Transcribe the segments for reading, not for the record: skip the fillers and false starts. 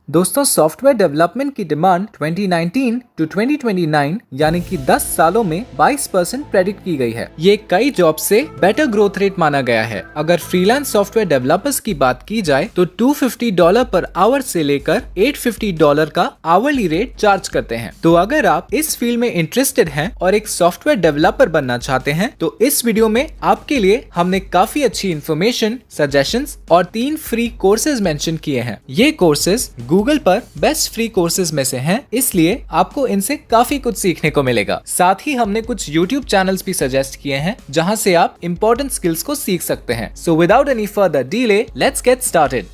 दोस्तों, software development की demand 2019 to 2029 यानी कि 10 सालों में 22% प्रेडिक्ट की गई है। ये कई जॉब से बेटर ग्रोथ रेट माना गया है। अगर फ्रीलांस सॉफ्टवेयर डेवलपर्स की बात की जाए तो $250 पर आवर से लेकर $850 का आवरली रेट चार्ज करते हैं। तो अगर आप इस फील्ड में इंटरेस्टेड हैं और एक सॉफ्टवेयर डेवलपर बनना चाहते हैं तो इस वीडियो में आपके लिए हमने काफी अच्छी इन्फॉर्मेशन, सजेशंस और 3 फ्री कोर्सेज मेंशन किए हैं। ये कोर्सेज गूगल पर बेस्ट फ्री कोर्सेज में से हैं, इसलिए आपको इनसे काफी कुछ सीखने को मिलेगा। साथ ही हमने कुछ YouTube चैनल्स भी सजेस्ट किए हैं जहां से आप इंपॉर्टेंट स्किल्स को सीख सकते हैं। So without any further delay, let's get started.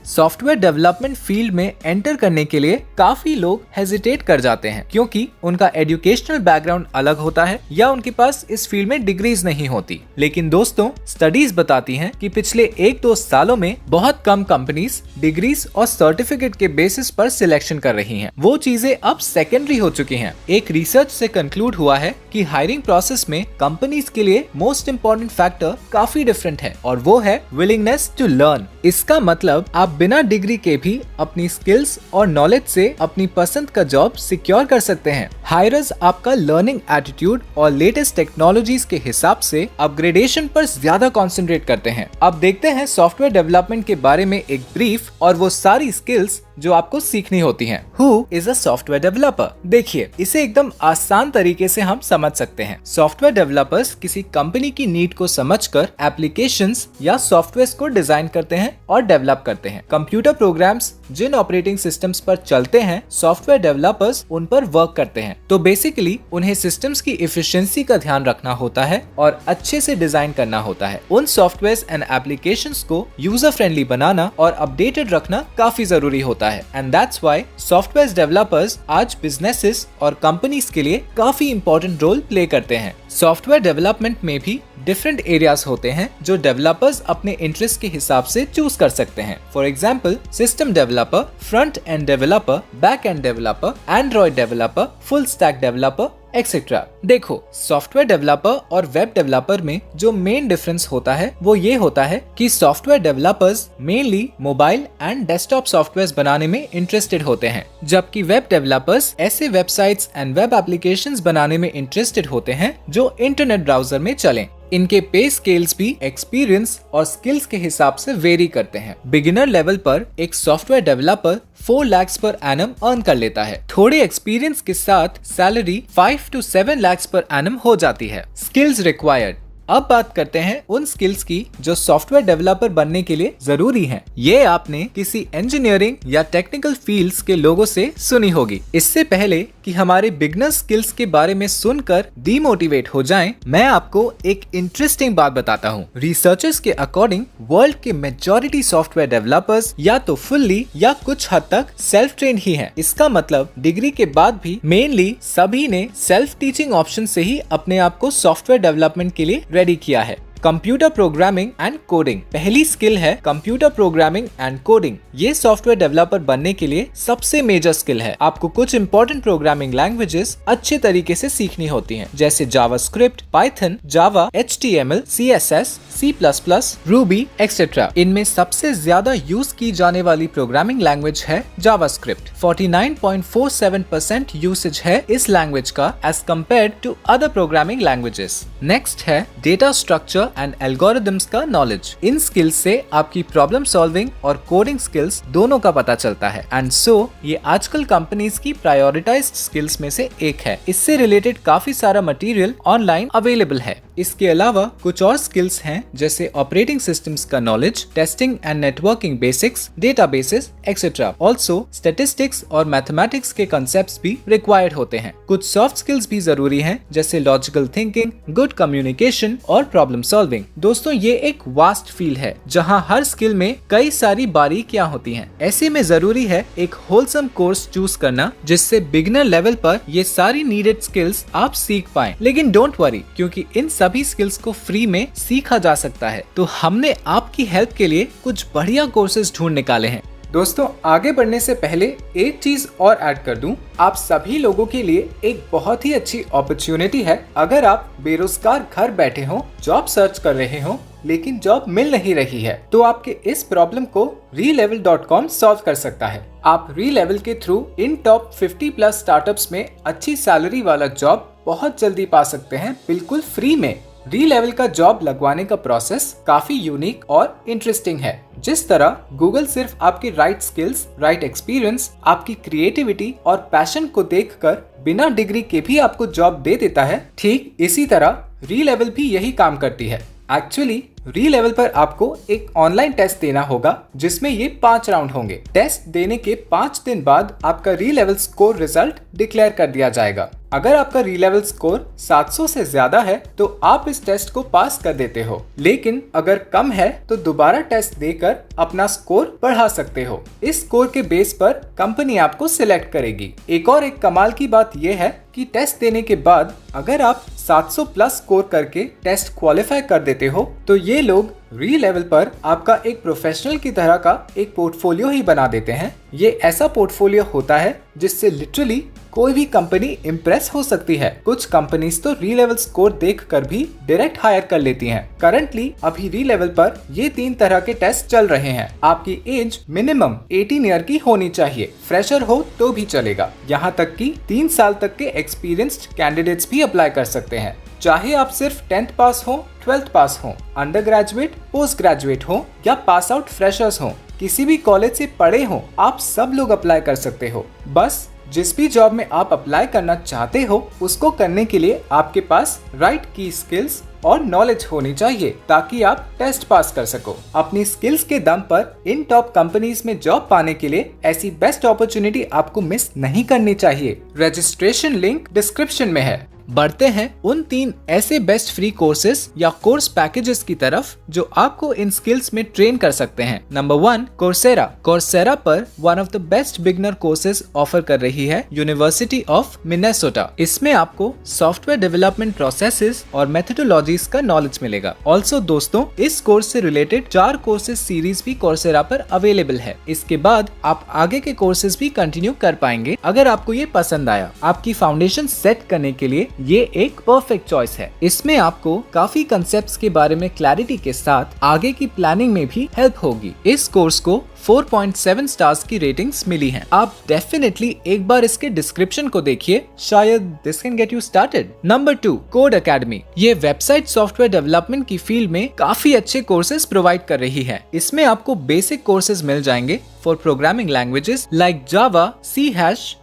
Software development field में एंटर करने के लिए काफी लोग हेजिटेट कर जाते हैं क्योंकि उनका एजुकेशनल बैकग्राउंड अलग होता है या उनके पास इस फील्ड में डिग्रीज नहीं होती। लेकिन दोस्तों, स्टडीज बताती हैं कि पिछले 1-2 सालों में बहुत कम कंपनीज डिग्रीज और सर्टिफिकेट के बेसिस पर सिलेक्शन कर रही हैं। वो चीजें अब सेकेंडरी हो चुकी हैं। एक रिसर्च से कंक्लूड हुआ है कि हायरिंग प्रोसेस में कंपनीज के लिए मोस्ट इम्पोर्टेंट फैक्टर काफी डिफरेंट है और वो है विलिंगनेस टू लर्न। इसका मतलब आप बिना डिग्री के भी अपनी स्किल्स और नॉलेज से अपनी पसंद का जॉब सिक्योर कर सकते हैं। हायरर्स आपका लर्निंग एटीट्यूड और लेटेस्ट टेक्नोलॉजीज के हिसाब से अपग्रेडेशन पर ज्यादा कंसंट्रेट करते हैं। अब देखते हैं सॉफ्टवेयर डेवलपमेंट के बारे में एक ब्रीफ और वो सारी स्किल्स जो आपको सीखनी होती हैं। Who is a software developer? देखिए, इसे एकदम आसान तरीके से हम समझ सकते हैं। सॉफ्टवेयर डेवलपर्स किसी कंपनी की नीड को समझकर एप्लीकेशंस या सॉफ्टवेयर को डिजाइन करते हैं और डेवलप करते हैं। कंप्यूटर प्रोग्राम्स जिन ऑपरेटिंग सिस्टम्स पर चलते हैं, सॉफ्टवेयर डेवलपर्स उन पर वर्क करते हैं। तो बेसिकली उन्हें सिस्टम्स की एफिशिएंसी का ध्यान रखना होता है और अच्छे से डिजाइन करना होता है। उन सॉफ्टवेयर एंड एप्लीकेशंस को यूजर फ्रेंडली बनाना और अपडेटेड रखना काफी जरूरी होता है। And that's why software developers आज बिजनेसेस और कंपनीज के लिए काफी इंपॉर्टेंट रोल प्ले करते हैं। सॉफ्टवेयर डेवलपमेंट में भी डिफरेंट एरियाज होते हैं जो डेवलपर्स अपने इंटरेस्ट के हिसाब से चूज कर सकते हैं। For example, system developer, front end developer, back end developer, Android developer, full stack developer etcetera. देखो, सॉफ्टवेयर डेवलपर और वेब डेवलपर में जो मेन डिफरेंस होता है वो ये होता है कि software developers mainly mobile and desktop software बनाने में इंटरेस्टेड होते हैं, जबकि वेब डेवलपर्स ऐसे वेबसाइट्स एंड वेब एप्लीकेशंस बनाने में इंटरेस्टेड होते हैं जो इंटरनेट ब्राउजर में चलें। इनके पे स्केल्स भी एक्सपीरियंस और स्किल्स के हिसाब से वेरी करते हैं। बिगिनर लेवल पर एक software developer 4 lakh per annum earn कर लेता है। थोड़े एक्सपीरियंस के साथ salary 5 to 7 lakh per annum हो जाती है। Skills required. अब बात करते हैं उन स्किल्स की जो सॉफ्टवेयर डेवलपर बनने के लिए जरूरी हैं। ये आपने किसी इंजीनियरिंग या टेक्निकल फील्ड्स के लोगों से सुनी होगी। इससे पहले कि हमारे बिगनर स्किल्स के बारे में सुनकर डीमोटिवेट हो जाएं, मैं आपको एक इंटरेस्टिंग बात बताता हूँ। रिसर्चर्स के अकॉर्डिंग वर्ल्ड के मेजॉरिटी सॉफ्टवेयर डेवलपर्स या तो फुल्ली या कुछ हद तक सेल्फ ट्रेन्ड ही हैं। इसका मतलब डिग्री के बाद भी मेनली सभी ने सेल्फ टीचिंग ऑप्शन से ही अपने आप को सॉफ्टवेयर डेवलपमेंट के लिए रेडी किया है। कंप्यूटर प्रोग्रामिंग एंड कोडिंग पहली स्किल है। कंप्यूटर प्रोग्रामिंग एंड कोडिंग ये सॉफ्टवेयर डेवलपर बनने के लिए सबसे मेजर स्किल है। आपको कुछ इंपॉर्टेंट प्रोग्रामिंग लैंग्वेजेस अच्छे तरीके से सीखनी होती हैं, जैसे JavaScript, Python, Java, HTML, CSS, C++, Ruby etcetera. इनमें सबसे ज्यादा यूज की जाने वाली प्रोग्रामिंग लैंग्वेज है जावास्क्रिप्ट। 49.47% यूसेज है इस लैंग्वेज का as compared to other programming languages. Next है डेटा स्ट्रक्चर एंड एल्गोरिथम्स का नॉलेज। इन स्किल्स से आपकी प्रॉब्लम सॉल्विंग और कोडिंग स्किल्स दोनों का पता चलता है। एंड सो ये आजकल कंपनीज की प्रायोरिटाइज्ड स्किल्स में से एक है। इससे रिलेटेड काफी सारा मटेरियल ऑनलाइन अवेलेबल है। इसके अलावा कुछ और स्किल्स हैं जैसे ऑपरेटिंग सिस्टम्स का knowledge, testing and networking basics, databases etcetera. Also statistics और मैथमेटिक्स के कॉन्सेप्ट्स भी रिक्वायर्ड होते हैं। कुछ सॉफ्ट स्किल्स भी जरूरी हैं जैसे लॉजिकल थिंकिंग, गुड कम्युनिकेशन और प्रॉब्लम सॉल्विंग। दोस्तों, ये एक वास्ट फील्ड है जहां हर स्किल में कई सारी बारीकियां होती हैं। ऐसे में जरूरी है एक होलसम कोर्स चूज करना जिससे बिगिनर लेवल पर ये सारी नीडेड स्किल्स आप सीख पाएं। लेकिन डोंट वरी, क्योंकि इन सभी स्किल्स को फ्री में सीखा जा सकता है। तो हमने आपकी हेल्प के लिए कुछ बढ़िया कोर्सेज ढूंढ निकाले हैं। दोस्तों, आगे बढ़ने से पहले एक चीज और ऐड कर दूं, आप सभी लोगों के लिए एक बहुत ही अच्छी अपॉर्चुनिटी है। अगर आप बेरोजगार घर बैठे हो, जॉब सर्च कर रहे हो लेकिन जॉब मिल नहीं रही है, तो आपके इस प्रॉब्लम को relevel.com सॉल्व कर सकता है। आप relevel के थ्रू इन टॉप 50 प्लस स्टार्टअप्स में अच्छी सैलरी वाला जॉब बहुत जल्दी पा सकते हैं, बिल्कुल फ्री में। relevel का जॉब लगवाने का प्रोसेस काफी यूनिक और इंटरेस्टिंग है। जिस तरह गूगल सिर्फ आपकी राइट स्किल्स, राइट एक्सपीरियंस, आपकी क्रिएटिविटी और पैशन को देखकर बिना डिग्री के भी आपको जॉब दे देता है, ठीक इसी तरह relevel भी यही काम करती है। एक्चुअली relevel पर आपको एक ऑनलाइन टेस्ट देना होगा, जिसमें ये 5 राउंड होंगे। टेस्ट देने के 5 दिन बाद आपका relevel स्कोर रिजल्ट डिक्लेयर कर दिया जाएगा। अगर आपका relevel स्कोर 700 से ज्यादा है तो आप इस टेस्ट को पास कर देते हो, लेकिन अगर कम है तो दोबारा टेस्ट देकर अपना स्कोर बढ़ा सकते हो। इस स्कोर के बेस पर कंपनी आपको सिलेक्ट करेगी। एक कमाल की बात यह है कि टेस्ट देने के बाद अगर आप 700 प्लस स्कोर करके टेस्ट क्वालिफाई कर देते हो तो ये लोग relevel पर आपका एक प्रोफेशनल की तरह का एक पोर्टफोलियो ही बना देते हैं। ये ऐसा पोर्टफोलियो होता है जिससे लिटरली कोई भी कंपनी इम्प्रेस हो सकती है। कुछ कंपनीज तो relevel स्कोर देखकर भी डायरेक्ट हायर कर लेती हैं। करंटली अभी relevel पर ये 3 तरह के टेस्ट चल रहे हैं। आपकी एज मिनिमम 18 ईयर की होनी चाहिए, फ्रेशर हो तो भी चलेगा। यहाँ तक कि 3 साल तक के एक्सपीरियंस्ड कैंडिडेट्स भी अप्लाई कर सकते हैं। चाहे आप सिर्फ 10th पास हो, 12th पास हो, अंडर ग्रेजुएट, पोस्ट ग्रेजुएट हो या पास आउट फ्रेशर्स हो, किसी भी कॉलेज से पढ़े हो, आप सब लोग अप्लाई कर सकते हो। बस जिस भी जॉब में आप अप्लाई करना चाहते हो उसको करने के लिए आपके पास राइट की स्किल्स और नॉलेज होनी चाहिए, ताकि आप टेस्ट पास कर सको। अपनी स्किल्स के दम पर इन टॉप कंपनीज में जॉब पाने के लिए ऐसी बेस्ट अपॉर्चुनिटी आपको मिस नहीं करनी चाहिए। रजिस्ट्रेशन लिंक डिस्क्रिप्शन में है। बढ़ते हैं उन 3 ऐसे बेस्ट फ्री कोर्सेज या कोर्स पैकेजेस की तरफ जो आपको इन स्किल्स में ट्रेन कर सकते हैं। Number 1, Coursera. कोर्सेरा पर one of the best beginner courses offer कर रही है यूनिवर्सिटी ऑफ मिनेसोटा। इसमें आपको सॉफ्टवेयर डेवलपमेंट प्रोसेसेस और मेथोडोलॉजीज का नॉलेज मिलेगा। ऑल्सो दोस्तों, इस कोर्स से रिलेटेड 4 कोर्सेज सीरीज भी कोर्सेरा पर अवेलेबल है। इसके बाद आप आगे के कोर्सेज भी कंटिन्यू कर पाएंगे अगर आपको ये पसंद आया। आपकी फाउंडेशन सेट करने के लिए ये एक परफेक्ट चॉइस है। इसमें आपको काफी कंसेप्ट्स के बारे में क्लैरिटी के साथ आगे की प्लानिंग में भी हेल्प होगी। इस कोर्स को 4.7 स्टार्स की रेटिंग्स मिली हैं। आप डेफिनेटली एक बार इसके डिस्क्रिप्शन को देखिए, शायद this can get you started. Number 2, code academy. ये वेबसाइट सॉफ्टवेयर डेवलपमेंट की फील्ड में काफी अच्छे कोर्सेज प्रोवाइड कर रही है। इसमें आपको बेसिक कोर्सेज मिल जाएंगे for programming languages like Java, C#,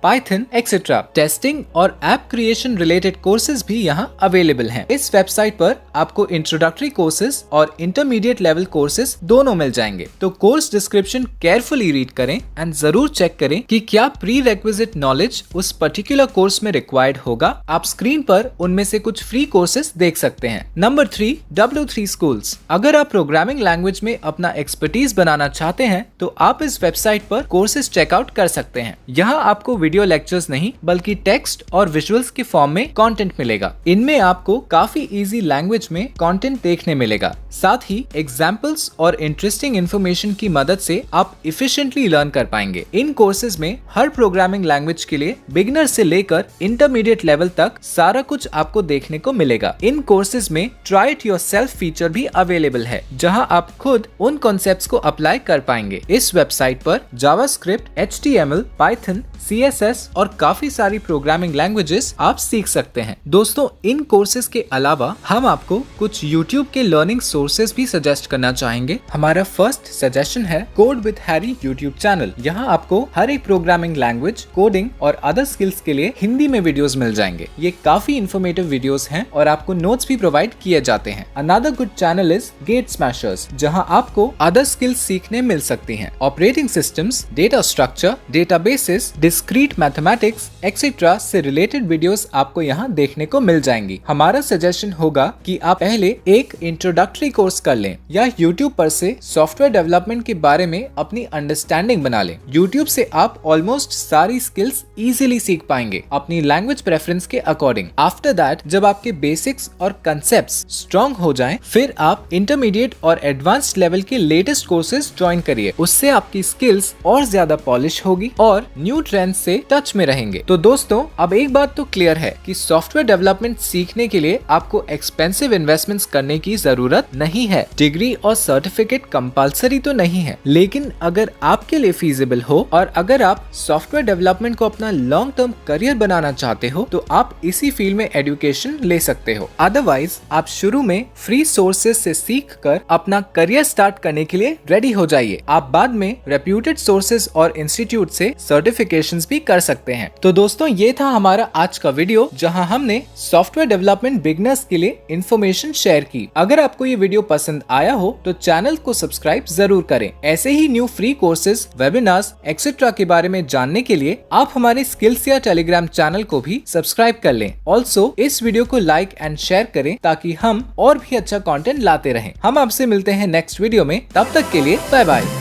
Python etcetera. Testing और ऐप क्रिएशन रिलेटेड कोर्सेज भी यहाँ अवेलेबल हैं। इस वेबसाइट पर आपको इंट्रोडक्टरी कोर्सेज और इंटरमीडिएट लेवल कोर्सेज दोनों मिल जाएंगे। तो कोर्स डिस्क्रिप्शन केयरफुली रीड करें एंड जरूर चेक करें कि क्या प्री रेक्विजिट नॉलेज उस पर्टिकुलर कोर्स में रिक्वायर्ड होगा। आप स्क्रीन पर उनमें से कुछ फ्री कोर्सेज देख सकते हैं। Number 3, W3 schools. अगर आप प्रोग्रामिंग लैंग्वेज में अपना एक्सपर्टीज बनाना चाहते हैं तो आप इस वेबसाइट पर कोर्सेज चेकआउट कर सकते हैं। यहाँ आपको वीडियो लेक्चर्स नहीं बल्कि टेक्स्ट और विजुअल्स के फॉर्म में कंटेंट मिलेगा। इनमें आपको काफी इजी लैंग्वेज में कंटेंट देखने मिलेगा। साथ ही एग्जाम्पल्स और इंटरेस्टिंग इन्फॉर्मेशन की मदद से आप इफिशिएंटली लर्न कर पाएंगे। इन कोर्सेज में हर प्रोग्रामिंग लैंग्वेज के लिए बिगिनर से लेकर इंटरमीडिएट लेवल तक सारा कुछ आपको देखने को मिलेगा। इन कोर्सेज में ट्राई इट योरसेल्फ फीचर भी अवेलेबल है, जहां आप खुद उन कॉन्सेप्ट्स को अप्लाई कर पाएंगे। इस वेबसाइट पर जावास्क्रिप्ट, HTML, पाइथन, CSS और काफी सारी प्रोग्रामिंग लैंग्वेजेस आप सीख सकते हैं। दोस्तों, इन कोर्सेज के अलावा हम आपको कुछ YouTube के लर्निंग सोर्सेज भी सजेस्ट करना चाहेंगे। हमारा फर्स्ट सजेशन है code with Harry YouTube channel. यहाँ आपको हर एक प्रोग्रामिंग लैंग्वेज, कोडिंग और अदर स्किल्स के लिए हिंदी में वीडियोस मिल जाएंगे। ये काफी इन्फॉर्मेटिव वीडियोस हैं और आपको नोट्स भी प्रोवाइड किए जाते हैं। Another good channel is get smashers, जहाँ आपको अदर स्किल्स सीखने मिल सकती हैं। Operating systems, data structure, databases, discrete mathematics etcetera से रिलेटेड वीडियोस आपको यहाँ देखने को मिल जाएंगी। हमारा सजेशन होगा कि आप पहले एक इंट्रोडक्टरी कोर्स कर लें या YouTube पर से सॉफ्टवेयर डेवलपमेंट के बारे में अपनी अंडरस्टैंडिंग बना लें। YouTube से आप ऑलमोस्ट सारी स्किल्स इजीली सीख पाएंगे अपनी लैंग्वेज प्रेफरेंस के अकॉर्डिंग। आफ्टर दैट जब आपके बेसिक्स और कंसेप्ट्स स्ट्रॉन्ग हो जाएं, फिर आप इंटरमीडिएट और एडवांस्ड लेवल के लेटेस्ट कोर्सेज ज्वाइन करिए। उससे आपकी स्किल्स और ज्यादा पॉलिश होगी और न्यू ट्रेंड्स से टच में रहेंगे। तो दोस्तों अब एक बात तो क्लियर है कि सॉफ्टवेयर डेवलपमेंट सीखने के लिए आपको एक्सपेंसिव इन्वेस्टमेंट्स करने की जरूरत नहीं है। डिग्री और सर्टिफिकेट कंपलसरी तो नहीं है, लेकिन अगर आपके लिए फीजिबल हो और अगर आप सॉफ्टवेयर डेवलपमेंट को अपना लॉन्ग टर्म करियर बनाना चाहते हो तो आप इसी फील्ड में एजुकेशन ले सकते हो। अदरवाइज आप शुरू में फ्री सोर्सेज से सीख कर अपना करियर स्टार्ट करने के लिए रेडी हो जाइए। आप बाद में रेप्यूटेड सोर्सेज और इंस्टीट्यूट से सर्टिफिकेशंस भी कर सकते हैं। तो दोस्तों ये था हमारा आज का वीडियो जहां हमने सॉफ्टवेयर डेवलपमेंट बिगनर्स के लिए इंफॉर्मेशन शेयर की। अगर आपको ये वीडियो पसंद आया हो तो चैनल को सब्सक्राइब जरूर करें। ऐसे ही new free courses, webinars etcetera के बारे में जानने के लिए आप हमारे स्किल्स या टेलीग्राम चैनल को भी सब्सक्राइब कर लें। ऑल्सो इस वीडियो को लाइक एंड शेयर करें ताकि हम और भी अच्छा कंटेंट लाते रहें। हम आपसे मिलते हैं नेक्स्ट वीडियो में, तब तक के लिए बाय बाय।